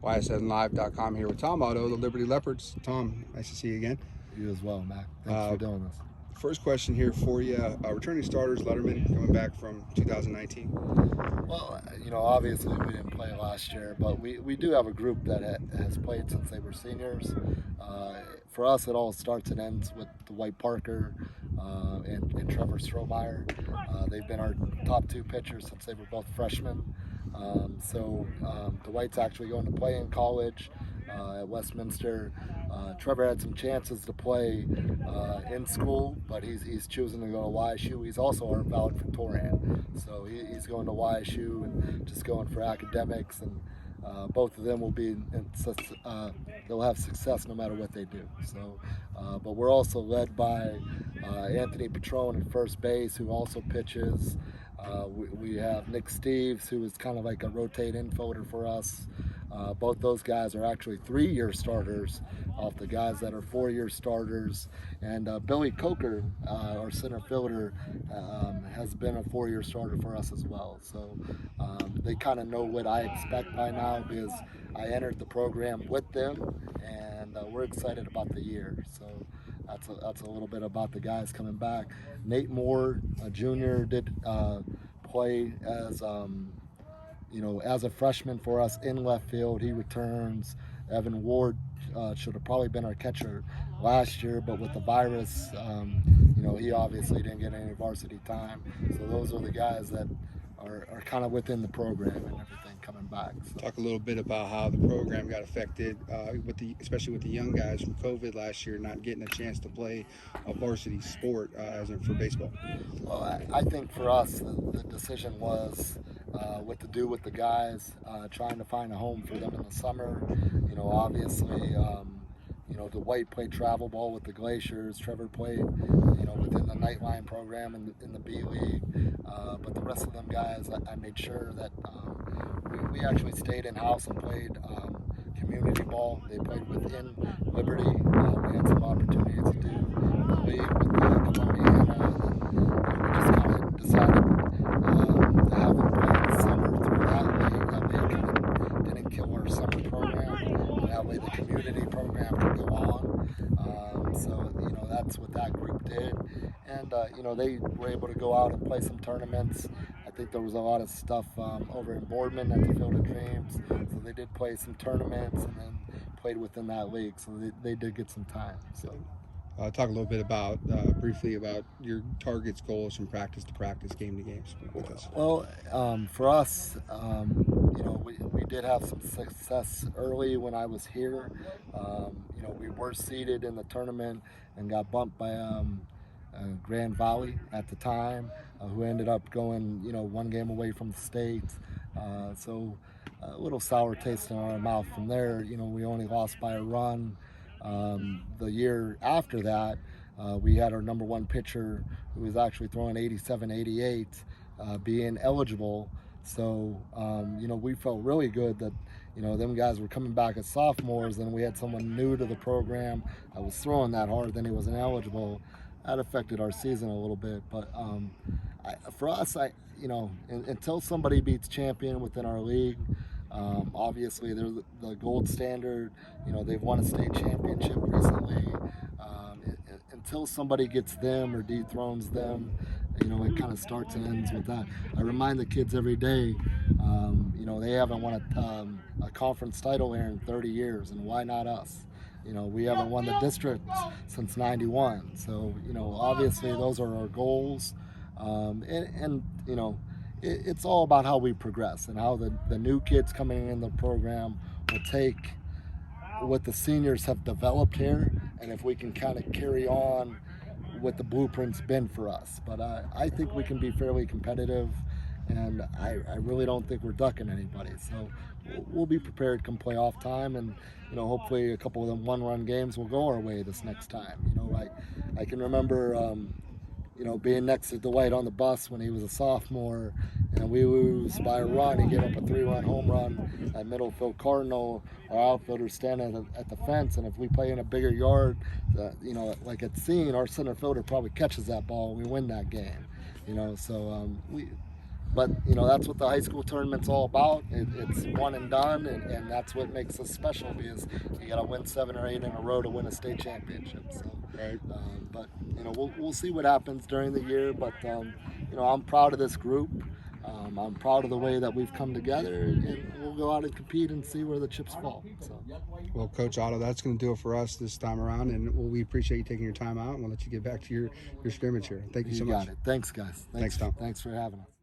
YSNLive.com here with Tom Otto, the Liberty Leopards. Tom, nice to see you again. You as well, Mac. Thanks for doing this. First question here for you. Returning starters, Letterman, coming back from 2019. Well, obviously we didn't play last year, but we do have a group that has played since they were seniors. For us, it all starts and ends with Dwight Parker and Trevor Strohmeyer. They've been our top two pitchers since they were both freshmen. Dwight's actually going to play in college at Westminster. Trevor had some chances to play in school, but he's choosing to go to YSU. He's also our valedictorian, so he's going to YSU and just going for academics, and both of them will be they'll have success no matter what they do. So, but we're also led by Anthony Patrone at first base, who also pitches. We have Nick Steves, who is kind of like a rotate infielder for us. Both those guys are actually 3-year starters off the guys that are 4-year starters. And Billy Coker, our center fielder, has been a 4-year starter for us as well. So they kind of know what I expect by now, because I entered the program with them, and we're excited about the year. So that's a little bit about the guys coming back. Nate Moore, a junior, did play as as a freshman for us in left field. He returns. Evan Ward should have probably been our catcher last year, but with the virus, he obviously didn't get any varsity time. So those are the guys that are kind of within the program and everything coming back. So. Talk a little bit about how the program got affected, especially with the young guys from COVID last year, not getting a chance to play a varsity sport as in for baseball. Well, I think for us, the decision was what to do with the guys, trying to find a home for them in the summer. Obviously, Dwight played travel ball with the Glaciers. Trevor played, within the Nightline program in the B League. But the rest of them guys, I made sure that we actually stayed in house and played community ball. They played within Liberty. We had some opportunities to do the league with Columbiana. We just kind of decided to have them play in the summer through that league. That way it kind of didn't kill our summer program. That way the community program could go on. That's what that group did. And, they were able to go out and play some tournaments. I think there was a lot of stuff over in Boardman at the Field of Dreams. So they did play some tournaments and then played within that league. So they did get some time. So. Talk a little bit briefly about your targets, goals from practice to practice, game to game. With us. Well, for us, we did have some success early when I was here. We were seeded in the tournament and got bumped by Grand Valley at the time, who ended up going, one game away from the state. So a little sour taste in our mouth from there. We only lost by a run. The year after that, we had our number one pitcher who was actually throwing 87, 88, being eligible. So, we felt really good that, them guys were coming back as sophomores, and we had someone new to the program that was throwing that hard, then he wasn't eligible. That affected our season a little bit. But for us, until somebody beats champion within our league, obviously they're the gold standard. They've won a state championship recently. Until somebody gets them or dethrones them, it kind of starts and ends with that. I remind the kids every day, they haven't won a conference title here in 30 years, and why not us? We haven't won the district since '91. So, obviously those are our goals. It's all about how we progress and how the new kids coming in the program will take what the seniors have developed here, and if we can kind of carry on what the blueprint's been for us. But I think we can be fairly competitive, and I really don't think we're ducking anybody. So we'll be prepared come playoff time, and hopefully a couple of them one-run games will go our way this next time. I can remember being next to Dwight on the bus when he was a sophomore, and we lose by a run. He gave up a 3-run home run at Middlefield Cardinal. Our outfielders standing at the fence, and if we play in a bigger yard, like at Scene, our center fielder probably catches that ball and we win that game. So But you know, that's what the high school tournament's all about. It's one and done, and that's what makes us special, because you got to win 7 or 8 in a row to win a state championship. So, Right. but you know, we'll see what happens during the year. But you know, I'm proud of this group. I'm proud of the way that we've come together, and we'll go out and compete and see where the chips fall. So. Well, Coach Otto, that's going to do it for us this time around, and we appreciate you taking your time out, and we'll let you get back to your scrimmage here. Thank you so much. You got it. Thanks, guys. Thanks, Tom. Thanks for having us.